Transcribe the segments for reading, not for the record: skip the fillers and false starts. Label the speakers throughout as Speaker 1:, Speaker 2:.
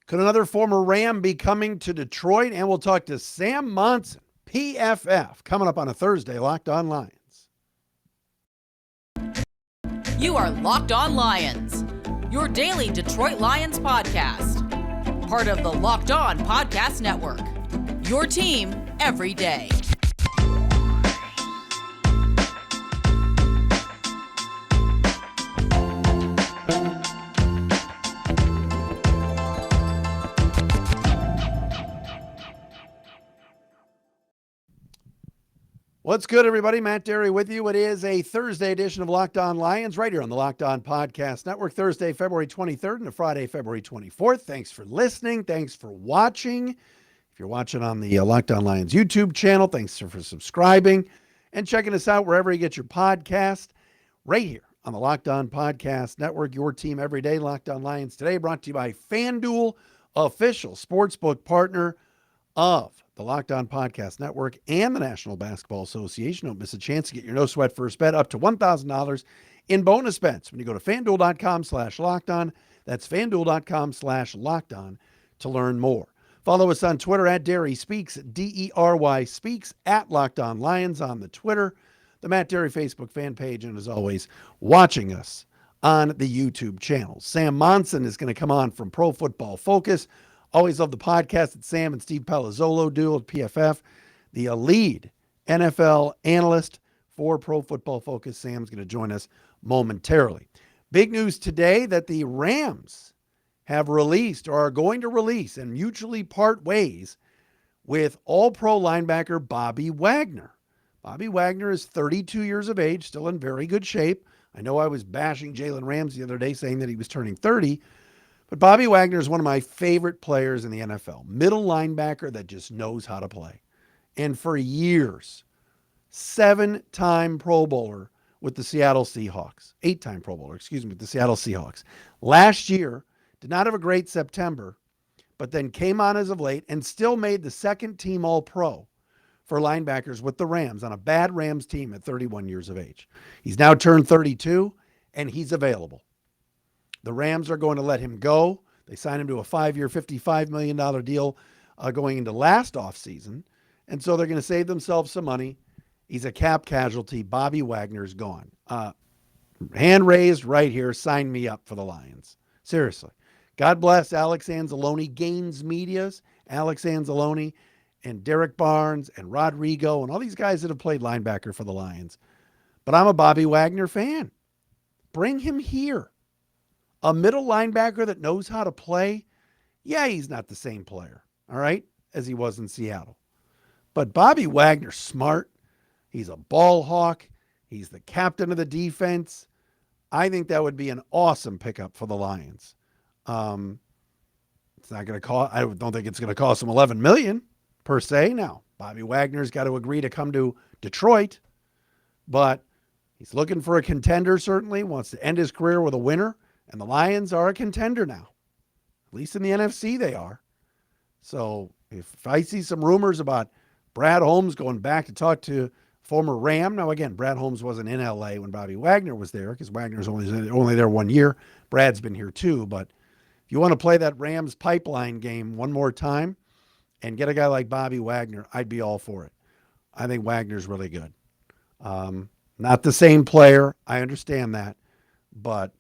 Speaker 1: Could another former Ram be coming to Detroit? And we'll talk to Sam Monson, PFF, coming up on a Thursday, Locked On Lions.
Speaker 2: You are Locked On Lions, your daily Detroit Lions podcast. Part of the Locked On Podcast Network, your team every day.
Speaker 1: What's good, everybody? Matt Dery with you. It is a Thursday edition of Locked On Lions right here on the Locked On Podcast Network. Thursday, February 23rd and Friday, February 24th. Thanks for listening. Thanks for watching. If you're watching on the Locked On Lions YouTube channel, thanks for subscribing and checking us out wherever you get your podcast. Right here on the Locked On Podcast Network, your team every day. Locked On Lions today, brought to you by FanDuel, official sportsbook partner of the Locked On Podcast Network and the National Basketball Association. Don't miss a chance to get your no sweat first bet up to $1,000 in bonus bets when you go to FanDuel.com/lockedon. That's FanDuel.com/lockedon to learn more. Follow us on Twitter at Dery Speaks, DERY Speaks, at Locked On Lions on the Twitter, the Matt Dery Facebook fan page, and as always, watching us on the YouTube channel. Sam Monson is going to come on from Pro Football Focus. Always love the podcast that Sam and Steve Palazzolo do at PFF. The lead NFL analyst for Pro Football Focus. Sam's going to join us momentarily. Big news today that the Rams have released or are going to release and mutually part ways with All-Pro linebacker Bobby Wagner. Bobby Wagner is 32 years of age, still in very good shape. I know I was bashing Jalen Ramsey the other day saying that he was turning 30, but Bobby Wagner is one of my favorite players in the NFL. Middle linebacker that just knows how to play. And for years, 7-time Pro Bowler with the Seattle Seahawks. 8-time Pro Bowler, with the Seattle Seahawks. Last year, did not have a great September, but then came on as of late and still made the second team All-Pro for linebackers with the Rams on a bad Rams team at 31 years of age. He's now turned 32, and he's available. The Rams are going to let him go. They signed him to a 5-year, $55 million deal going into last offseason. And so they're going to save themselves some money. He's a cap casualty. Bobby Wagner's gone. Hand raised right here. Sign me up for the Lions. Seriously. God bless Alex Anzalone, Gaines Media's Alex Anzalone, and Derek Barnes and Rodrigo and all these guys that have played linebacker for the Lions. But I'm a Bobby Wagner fan. Bring him here. A middle linebacker that knows how to play. Yeah, he's not the same player, all right, as he was in Seattle. But Bobby Wagner's smart. He's a ball hawk. He's the captain of the defense. I think that would be an awesome pickup for the Lions. It's not going to cost, I don't think it's going to cost him $11 million per se. Now, Bobby Wagner's got to agree to come to Detroit, but he's looking for a contender, certainly, wants to end his career with a winner. And the Lions are a contender now. At least in the NFC they are. So if I see some rumors about Brad Holmes going back to talk to former Ram. Now, again, Brad Holmes wasn't in L.A. when Bobby Wagner was there because Wagner's only there 1 year. Brad's been here too. But if you want to play that Rams pipeline game one more time and get a guy like Bobby Wagner, I'd be all for it. I think Wagner's really good. Not the same player. I understand that. But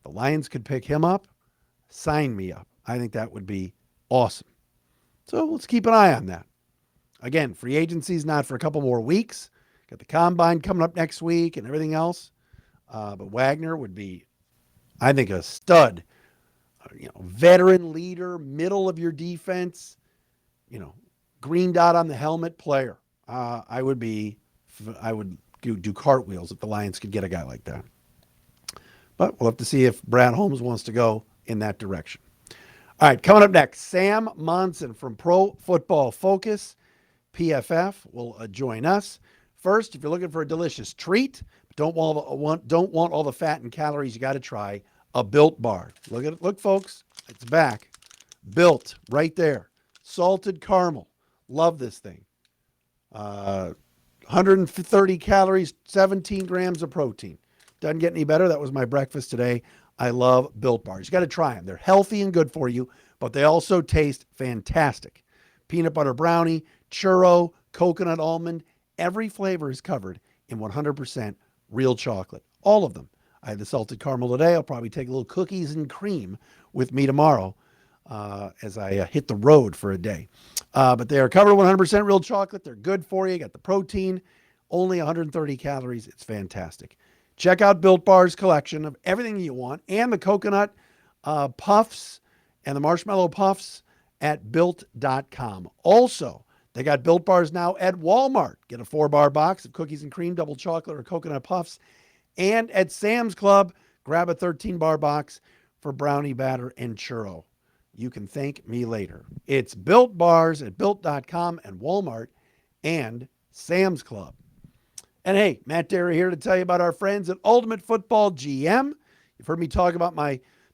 Speaker 1: the Lions could pick him up. Sign me up. I think that would be awesome. So let's keep an eye on that. Again, free agency is not for a couple more weeks. Got the combine coming up next week and everything else. But Wagner would be, I think, a stud, veteran leader, middle of your defense, green dot on the helmet player. I would do cartwheels if the Lions could get a guy like that. But we'll have to see if Brad Holmes wants to go in that direction. All right, coming up next, Sam Monson from Pro Football Focus, PFF, will join us. First, if you're looking for a delicious treat, but don't want all the fat and calories, you got to try a Built Bar. Look at it, look, folks, it's back. Built right there. Salted caramel. Love this thing. 130 calories, 17 grams of protein. Doesn't get any better. That was my breakfast today I love Built Bars. You got to try them. They're healthy and good for you, but they also taste fantastic. Peanut butter brownie, churro, coconut almond, every flavor is covered in 100% real chocolate. All of them. I had the salted caramel today. I'll probably take a little cookies and cream with me tomorrow as I hit the road for a day. But they are covered in 100% real chocolate. They're good for you. You got the protein, only 130 calories. It's fantastic. Check out Built Bar's collection of everything you want and the coconut puffs and the marshmallow puffs at built.com. Also, they got Built Bars now at Walmart. Get a 4-bar box of cookies and cream, double chocolate, or coconut puffs. And at Sam's Club, grab a 13-bar box for brownie batter and churro. You can thank me later. It's Built Bars at built.com and Walmart and Sam's Club. And hey, Matt Dery here to tell you about our friends at Ultimate Football GM. You've heard me talk about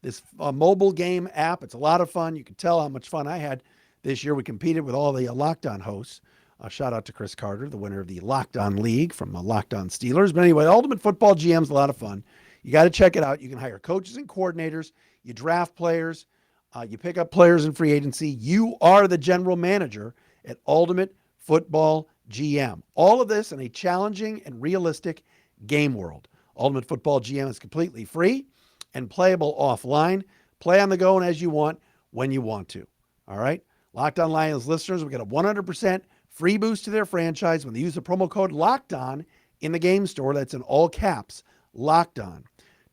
Speaker 1: this mobile game app. It's a lot of fun. You can tell how much fun I had this year. We competed with all the Locked On hosts. Shout out to Chris Carter, the winner of the Locked On League from Locked On Steelers. But anyway, Ultimate Football GM is a lot of fun. You got to check it out. You can hire coaches and coordinators. You draft players. You pick up players in free agency. You are the general manager at Ultimate Football GM. All of this in a challenging and realistic game world. Ultimate Football GM is completely free and playable offline. Play on the go and as you want, when you want to. All right? Locked On Lions listeners will get a 100% free boost to their franchise when they use the promo code LOCKEDON in the game store. That's in all caps, Locked On.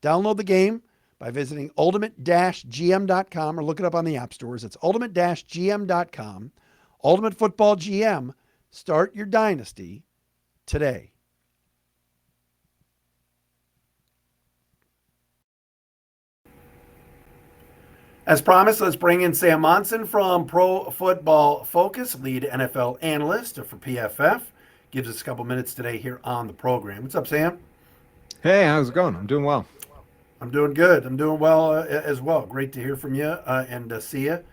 Speaker 1: Download the game by visiting ultimate-gm.com or look it up on the app stores. It's ultimate-gm.com. Ultimate Football GM. Start your dynasty today. As promised, let's bring in Sam Monson from Pro Football Focus, lead NFL analyst for PFF. Gives us a couple minutes today here on the program. What's up, Sam?
Speaker 3: Hey, how's it going? I'm doing well.
Speaker 1: I'm doing good. I'm doing well as well. Great to hear from you and see you.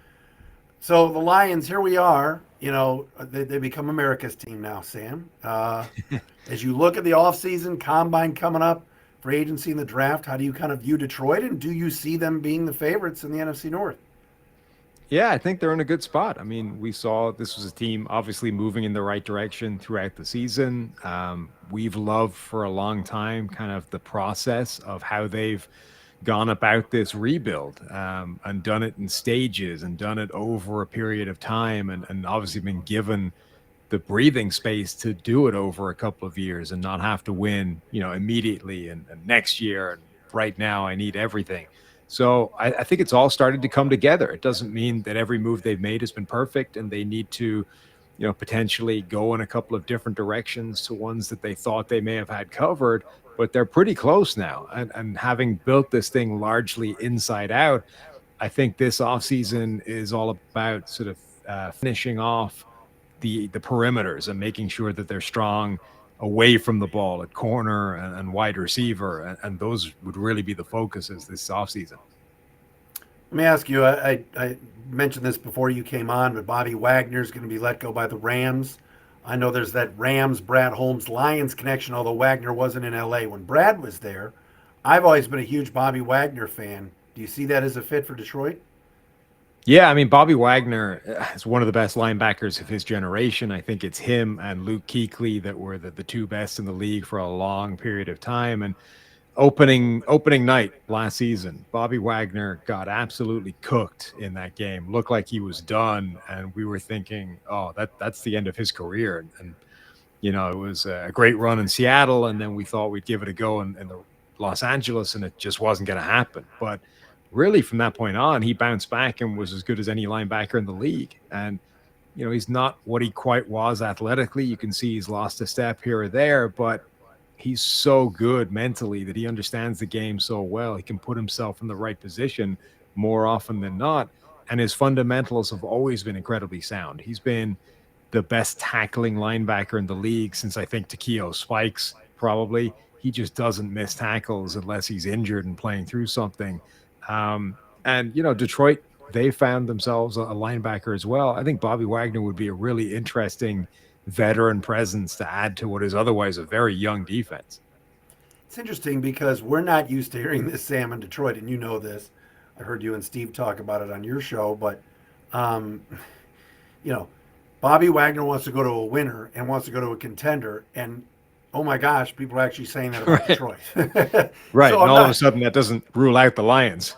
Speaker 1: So the Lions, here we are. You know, they become America's team now, Sam. As you look at the offseason, combine coming up, free agency and the draft, how do you kind of view Detroit, and do you see them being the favorites in the NFC North?
Speaker 3: Yeah, I think they're in a good spot. I mean, we saw this was a team obviously moving in the right direction throughout the season. We've loved for a long time kind of the process of how they've gone about this rebuild and done it in stages and done it over a period of time and obviously been given the breathing space to do it over a couple of years and not have to win, immediately and next year. And right now I need everything. So I think it's all started to come together. It doesn't mean that every move they've made has been perfect and they need to, potentially go in a couple of different directions to ones that they thought they may have had covered, but they're pretty close now. And having built this thing largely inside out, I think this offseason is all about sort of finishing off the perimeters and making sure that they're strong away from the ball at corner and wide receiver. And those would really be the focuses this offseason.
Speaker 1: Let me ask you, I mentioned this before you came on, but Bobby Wagner is going to be let go by the Rams. I know there's that Rams, Brad Holmes, Lions connection, although Wagner wasn't in L.A. when Brad was there. I've always been a huge Bobby Wagner fan. Do you see that as a fit for Detroit?
Speaker 3: Yeah, I mean, Bobby Wagner is one of the best linebackers of his generation. I think it's him and Luke Kuechly that were the two best in the league for a long period of time. And opening night last season, Bobby Wagner got absolutely cooked in that game. Looked like he was done, and we were thinking, oh, that's the end of his career. And it was a great run in Seattle, and then we thought we'd give it a go in the Los Angeles, and it just wasn't going to happen. But really, from that point on, he bounced back and was as good as any linebacker in the league. And, he's not what he quite was athletically. You can see he's lost a step here or there, but he's so good mentally that he understands the game so well. He can put himself in the right position more often than not. And his fundamentals have always been incredibly sound. He's been the best tackling linebacker in the league since, I think, Takeo Spikes, probably. He just doesn't miss tackles unless he's injured and playing through something. And Detroit, they found themselves a linebacker as well. I think Bobby Wagner would be a really interesting veteran presence to add to what is otherwise a very young defense.
Speaker 1: It's interesting because we're not used to hearing this, Sam, in Detroit, and you know this. I heard you and Steve talk about it on your show, but um, you know, Bobby Wagner wants to go to a winner and wants to go to a contender, and oh my gosh, people are actually saying that about
Speaker 3: Right.
Speaker 1: Detroit.
Speaker 3: Right.
Speaker 1: So
Speaker 3: And
Speaker 1: I'm
Speaker 3: all of a
Speaker 1: not
Speaker 3: sudden, that doesn't rule out the Lions.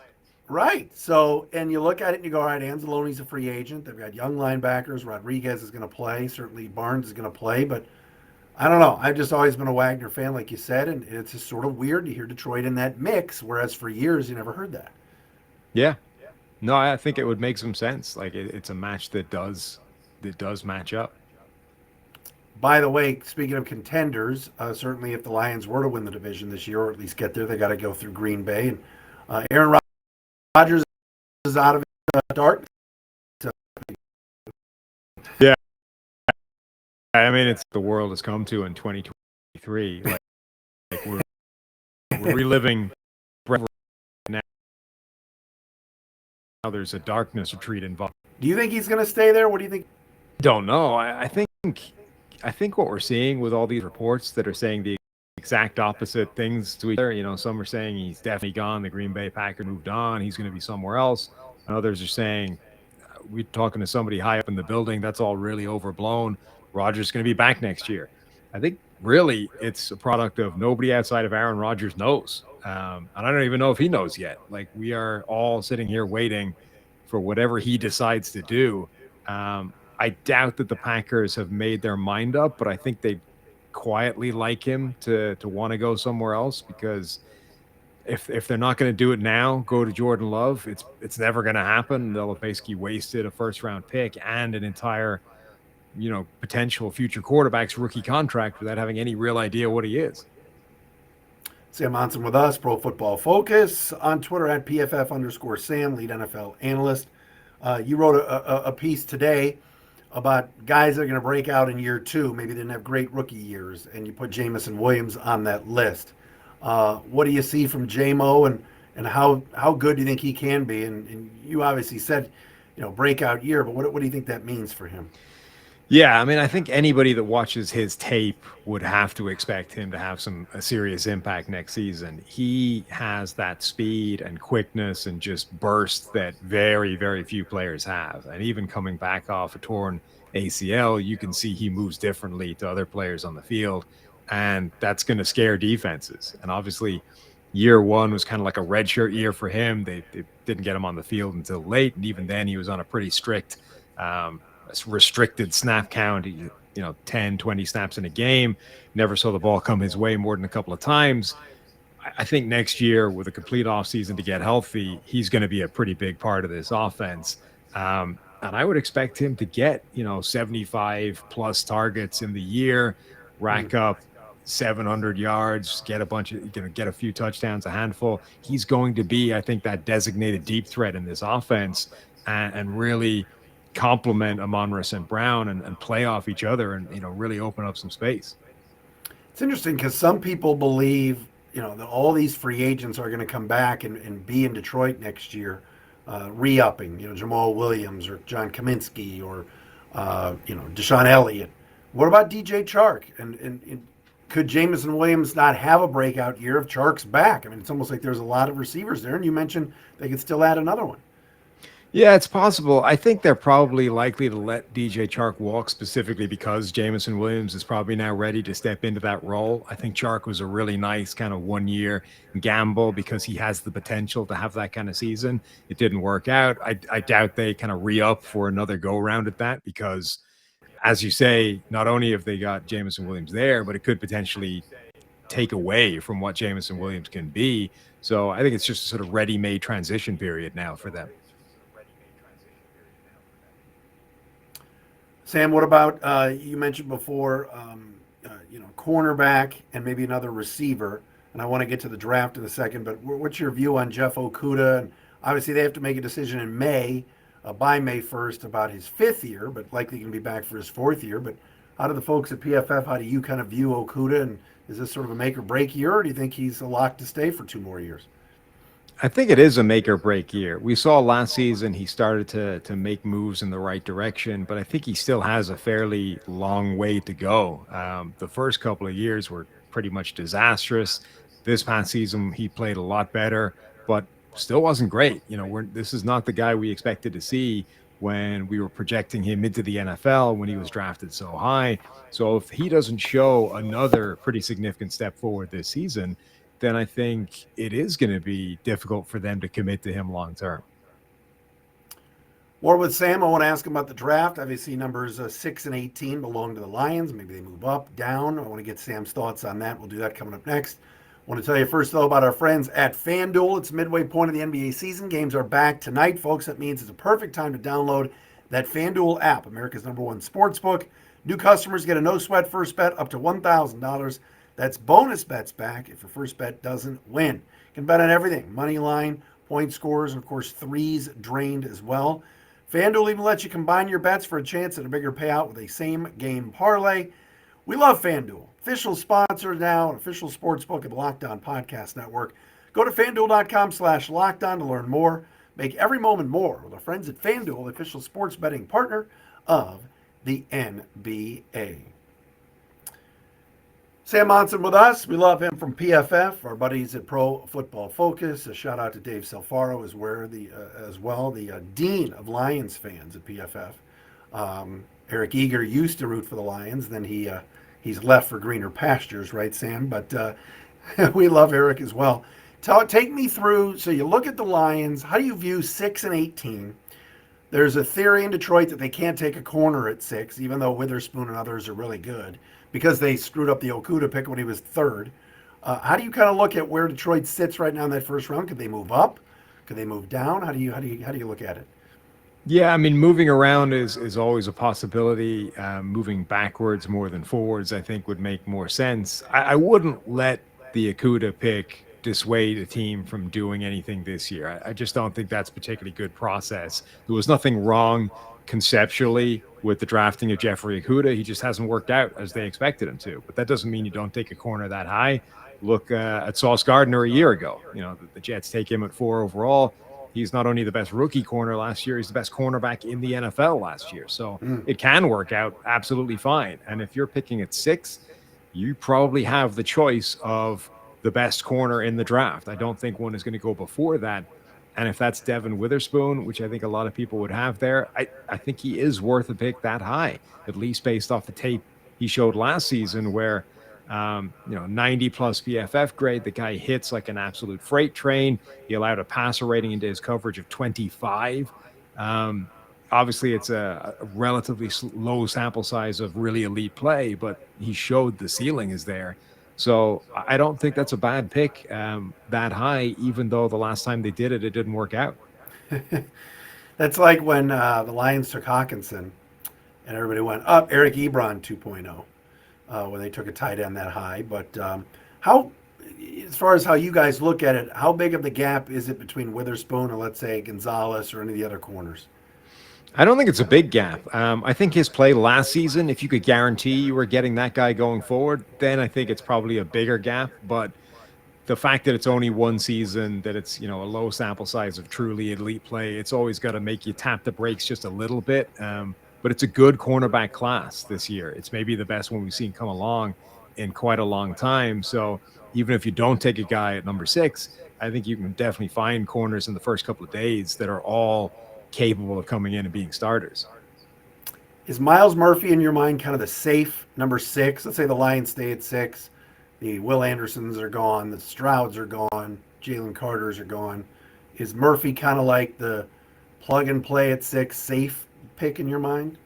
Speaker 1: right. So, and you look at it and you go, all right, Anzalone's a free agent. They've got young linebackers. Rodriguez is going to play. Certainly Barnes is going to play, but I don't know. I've just always been a Wagner fan, like you said, and it's just sort of weird to hear Detroit in that mix, whereas for years you never heard that.
Speaker 3: Yeah. No, I think it would make some sense. Like it's a match that does match up.
Speaker 1: By the way, speaking of contenders, certainly if the Lions were to win the division this year, or at least get there, they got to go through Green Bay. And Aaron Rodgers is out of dark.
Speaker 3: Yeah. I mean, it's the world has come to in 2023. Like we're reliving now. There's a darkness retreat involved.
Speaker 1: Do you think he's going to stay there? What do you think?
Speaker 3: Don't know. I think what we're seeing with all these reports that are saying the exact opposite things to each other, some are saying he's definitely gone. The Green Bay Packers moved on. He's going to be somewhere else. And others are saying we're talking to somebody high up in the building. That's all really overblown. Rodgers is going to be back next year. I think really it's a product of nobody outside of Aaron Rodgers knows. And I don't even know if he knows yet. Like we are all sitting here waiting for whatever he decides to do. I doubt that the Packers have made their mind up, but I think they quietly like him to want to go somewhere else because if they're not going to do it now, go to Jordan Love. It's never going to happen. They'll have basically wasted a first-round pick and an entire, potential future quarterback's rookie contract without having any real idea what he is.
Speaker 1: Sam Monson with us, Pro Football Focus, on Twitter at PFF_Sam, lead NFL analyst. You wrote a piece today about guys that are going to break out in year two. Maybe they didn't have great rookie years, and you put Jameson Williams on that list. What do you see from J-Mo, and how good do you think he can be? And you obviously said, breakout year, but what do you think that means for him?
Speaker 3: Yeah, I mean, I think anybody that watches his tape would have to expect him to have a serious impact next season. He has that speed and quickness and just burst that very, very few players have. And even coming back off a torn ACL, you can see he moves differently to other players on the field. And that's going to scare defenses. And obviously, year one was kind of like a redshirt year for him. They didn't get him on the field until late. And even then, he was on a pretty strict restricted snap count, 10, 20 snaps in a game. Never saw the ball come his way more than a couple of times. I think next year with a complete offseason to get healthy, he's going to be a pretty big part of this offense. And I would expect him to get, 75 plus targets in the year, rack up 700 yards, get a few touchdowns, a handful. He's going to be, I think, that designated deep threat in this offense and really complement Amon-Ra St. Brown and play off each other and really open up some space.
Speaker 1: It's interesting because some people believe that all these free agents are going to come back and be in Detroit next year, re-upping, Jamal Williams or John Kaminsky or Deshaun Elliott. What about DJ Chark? And could Jameson Williams not have a breakout year if Chark's back? I mean, it's almost like there's a lot of receivers there, and you mentioned they could still add another one.
Speaker 3: Yeah, it's possible. I think they're probably likely to let DJ Chark walk specifically because Jameson Williams is probably now ready to step into that role. I think Chark was a really nice kind of 1 year gamble because he has the potential to have that kind of season. It didn't work out. I doubt they kind of re-up for another go-around at that because, as you say, not only have they got Jameson Williams there, but it could potentially take away from what Jameson Williams can be. So I think it's just a sort of ready-made transition period now for them.
Speaker 1: Sam, what about you mentioned before, cornerback and maybe another receiver? And I want to get to the draft in a second, but what's your view on Jeff Okudah? And obviously, they have to make a decision in May, by May 1st, about his fifth year, but likely going to be back for his fourth year. But how do the folks at PFF, how do you kind of view Okudah? And is this sort of a make or break year, or do you think he's a lock to stay for 2 more years?
Speaker 3: I think it is a make or break year. We saw last season he started to make moves in the right direction, but I think he still has a fairly long way to go. The first couple of years were pretty much disastrous. This past season, he played a lot better, but still wasn't great. This is not the guy we expected to see when we were projecting him into the NFL when he was drafted so high. So if he doesn't show another pretty significant step forward this season, then I think it is going to be difficult for them to commit to him long term.
Speaker 1: More with Sam. I want to ask him about the draft. Obviously, numbers 6 and 18 belong to the Lions. Maybe they move up, down. I want to get Sam's thoughts on that. We'll do that coming up next. I want to tell you first, though, about our friends at FanDuel. It's midway point of the NBA season. Games are back tonight, folks. That means it's a perfect time to download that FanDuel app, America's #1 sportsbook. New customers get a no-sweat first bet up to $1,000. That's bonus bets back if your first bet doesn't win. You can bet on everything, money line, point scores, and, of course, threes drained as well. FanDuel even lets you combine your bets for a chance at a bigger payout with a same-game parlay. We love FanDuel. Official sponsor now, an official sportsbook of the Locked On Podcast Network. Go to FanDuel.com/LockedOn to learn more. Make every moment more with our friends at FanDuel, the official sports betting partner of the NBA. Sam Monson with us. We love him from PFF. Our buddies at Pro Football Focus. A shout out to Dave Selfaro as well, the dean of Lions fans at PFF. Eric Eager used to root for the Lions. Then he's left for greener pastures, right, Sam? But we love Eric as well. Take me through. So you look at the Lions. How do you view 6 and 18? There's a theory in Detroit that they can't take a corner at 6, even though Witherspoon and others are really good, because they screwed up the Okudah pick when he was 3rd. How do you kind of look at where Detroit sits right now in that first round? Could they move up? Could they move down? How do you look at it?
Speaker 3: Yeah, I mean, moving around is always a possibility. Moving backwards more than forwards, I think, would make more sense. I wouldn't let the Okudah pick dissuade a team from doing anything this year. I just don't think that's a particularly good process. There was nothing wrong conceptually with the drafting of Jeffrey Okudah. He just hasn't worked out as they expected him to. But that doesn't mean you don't take a corner that high. Look at Sauce Gardner a year ago. The Jets take him at 4 overall. He's not only the best rookie corner last year, he's the best cornerback in the NFL last year. So it can work out absolutely fine. And if you're picking at 6, you probably have the choice of the best corner in the draft. I don't think one is going to go before that. And if that's Devin Witherspoon, which I think a lot of people would have there, I think he is worth a pick that high, at least based off the tape he showed last season where, 90 plus PFF grade, the guy hits like an absolute freight train. He allowed a passer rating into his coverage of 25. Obviously, it's a relatively low sample size of really elite play, but he showed the ceiling is there. So I don't think that's a bad pick that high, even though the last time they did it, it didn't work out.
Speaker 1: That's like when the Lions took Hawkinson and everybody went up Eric Ebron 2.0 when they took a tight end that high. But as far as how you guys look at it, how big of the gap is it between Witherspoon or, let's say, Gonzalez or any of the other corners?
Speaker 3: I don't think it's a big gap. I think his play last season, if you could guarantee you were getting that guy going forward, then I think it's probably a bigger gap. But the fact that it's only one season, that it's, a low sample size of truly elite play, it's always got to make you tap the brakes just a little bit. But it's a good cornerback class this year. It's maybe the best one we've seen come along in quite a long time. So even if you don't take a guy at number 6, I think you can definitely find corners in the first couple of days that are all capable of coming in and being starters.
Speaker 1: Is Myles Murphy in your mind kind of the safe number 6? Let's say the Lions stay at 6. The Will Andersons are gone. The Strouds are gone. Jalen Carters are gone. Is Murphy kind of like the plug and play at 6 safe pick in your mind?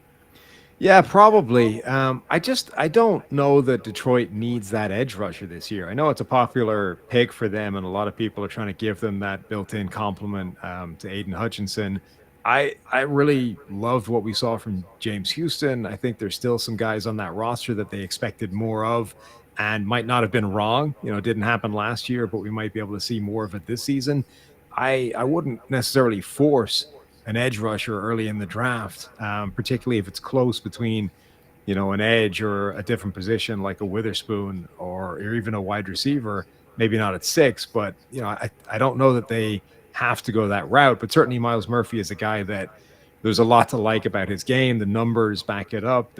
Speaker 3: Yeah, probably. I don't know that Detroit needs that edge rusher this year. I know it's a popular pick for them, and a lot of people are trying to give them that built-in compliment to Aiden Hutchinson. I really loved what we saw from James Houston. I think there's still some guys on that roster that they expected more of and might not have been wrong. It didn't happen last year, but we might be able to see more of it this season. I wouldn't necessarily force an edge rusher early in the draft, particularly if it's close between, an edge or a different position like a Witherspoon or even a wide receiver, maybe not at 6, but, I don't know that they have to go that route, but certainly Myles Murphy is a guy that there's a lot to like about his game. The numbers back it up.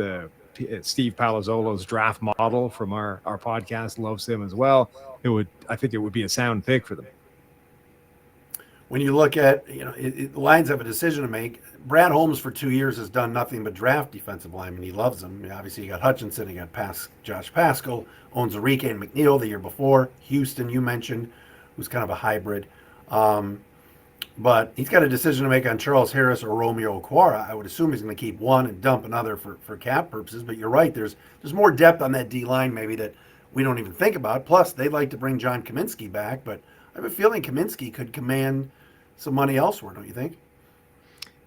Speaker 3: Steve Palazzolo's draft model from our podcast loves him as well. I think it would be a sound pick for them.
Speaker 1: When you look at, the Lions have a decision to make. Brad Holmes for 2 years has done nothing but draft defensive linemen. He loves them. Obviously, you got Hutchinson, you got Josh Pascal, owns Enrique and McNeil the year before. Houston, you mentioned, who's kind of a hybrid. But he's got a decision to make on Charles Harris or Romeo Okwara. I would assume he's going to keep one and dump another for cap purposes. But you're right, there's more depth on that D line maybe that we don't even think about. Plus, they'd like to bring John Kaminsky back, but I have a feeling Kaminsky could command some money elsewhere, don't you think?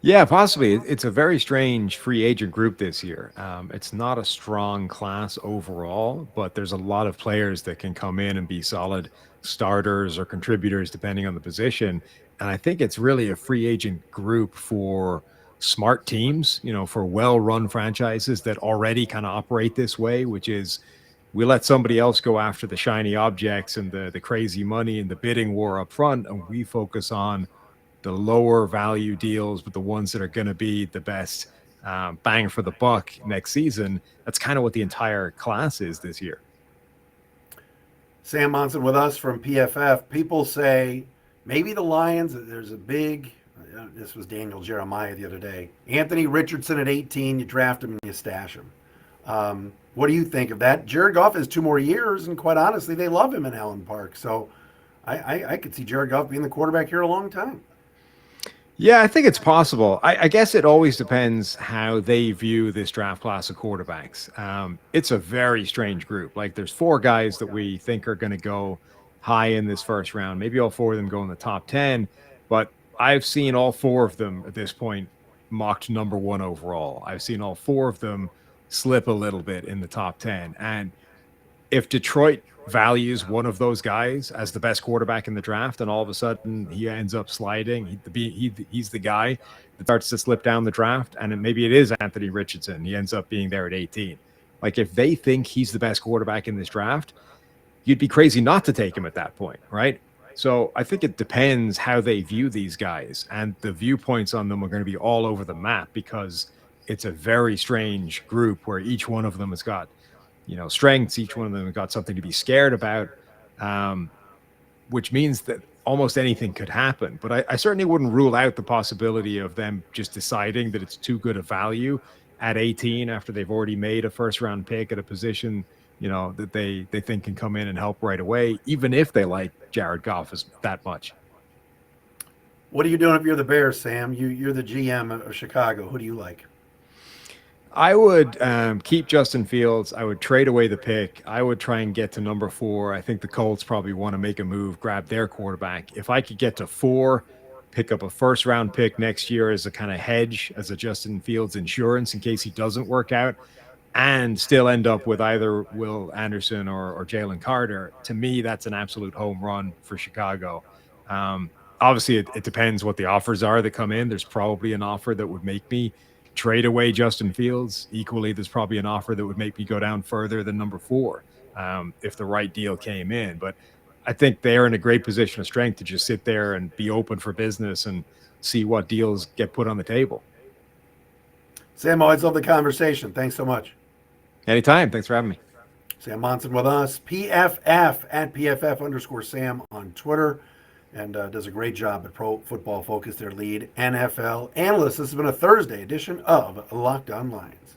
Speaker 3: Yeah, possibly. It's a very strange free agent group this year. It's not a strong class overall, but there's a lot of players that can come in and be solid starters or contributors depending on the position. And I think it's really a free agent group for smart teams, for well-run franchises that already kind of operate this way, which is we let somebody else go after the shiny objects and the crazy money and the bidding war up front, and we focus on the lower value deals, but the ones that are going to be the best bang for the buck next season. That's kind of what the entire class is this year.
Speaker 1: Sam Monson with us from PFF. People say maybe the Lions, there's a big, this was Daniel Jeremiah the other day. Anthony Richardson at 18, you draft him and you stash him. What do you think of that? Jared Goff has 2 more years, and quite honestly, they love him in Allen Park. So I could see Jared Goff being the quarterback here a long time.
Speaker 3: Yeah, I think it's possible. I guess it always depends how they view this draft class of quarterbacks. It's a very strange group. Like there's 4 guys that we think are going to go high in this first round. Maybe all 4 of them go in the top 10, but I've seen all 4 of them at this point mocked number 1 overall. I've seen all 4 of them slip a little bit in the top 10. And if Detroit values one of those guys as the best quarterback in the draft, and all of a sudden he ends up sliding, he's the guy that starts to slip down the draft, and maybe it is Anthony Richardson. He ends up being there at 18. Like if they think he's the best quarterback in this draft, you'd be crazy not to take him at that point, right? So I think it depends how they view these guys, and the viewpoints on them are going to be all over the map because it's a very strange group where each one of them has got strengths. Each one of them has got something to be scared about, which means that almost anything could happen. But I certainly wouldn't rule out the possibility of them just deciding that it's too good a value at 18 after they've already made a first-round pick at a position, that they think can come in and help right away, even if they like Jared Goff that much.
Speaker 1: What are you doing if you're the Bears, Sam? You're the GM of Chicago. Who do you like?
Speaker 3: I would keep Justin Fields. I would trade away the pick. I would try and get to number 4. I think the Colts probably want to make a move, grab their quarterback. If I could get to 4, pick up a first-round pick next year as a kind of hedge, as a Justin Fields insurance in case he doesn't work out, and still end up with either Will Anderson or Jalen Carter, to me, that's an absolute home run for Chicago. Obviously, it depends what the offers are that come in. There's probably an offer that would make me trade away Justin Fields. Equally, there's probably an offer that would make me go down further than number 4 if the right deal came in. But I think they're in a great position of strength to just sit there and be open for business and see what deals get put on the table.
Speaker 1: Sam, always love the conversation. Thanks so much.
Speaker 3: Anytime. Thanks for having me.
Speaker 1: Sam Monson with us, PFF at PFF_Sam on Twitter, and does a great job at Pro Football Focus, their lead NFL analyst. This has been a Thursday edition of Locked On Lions.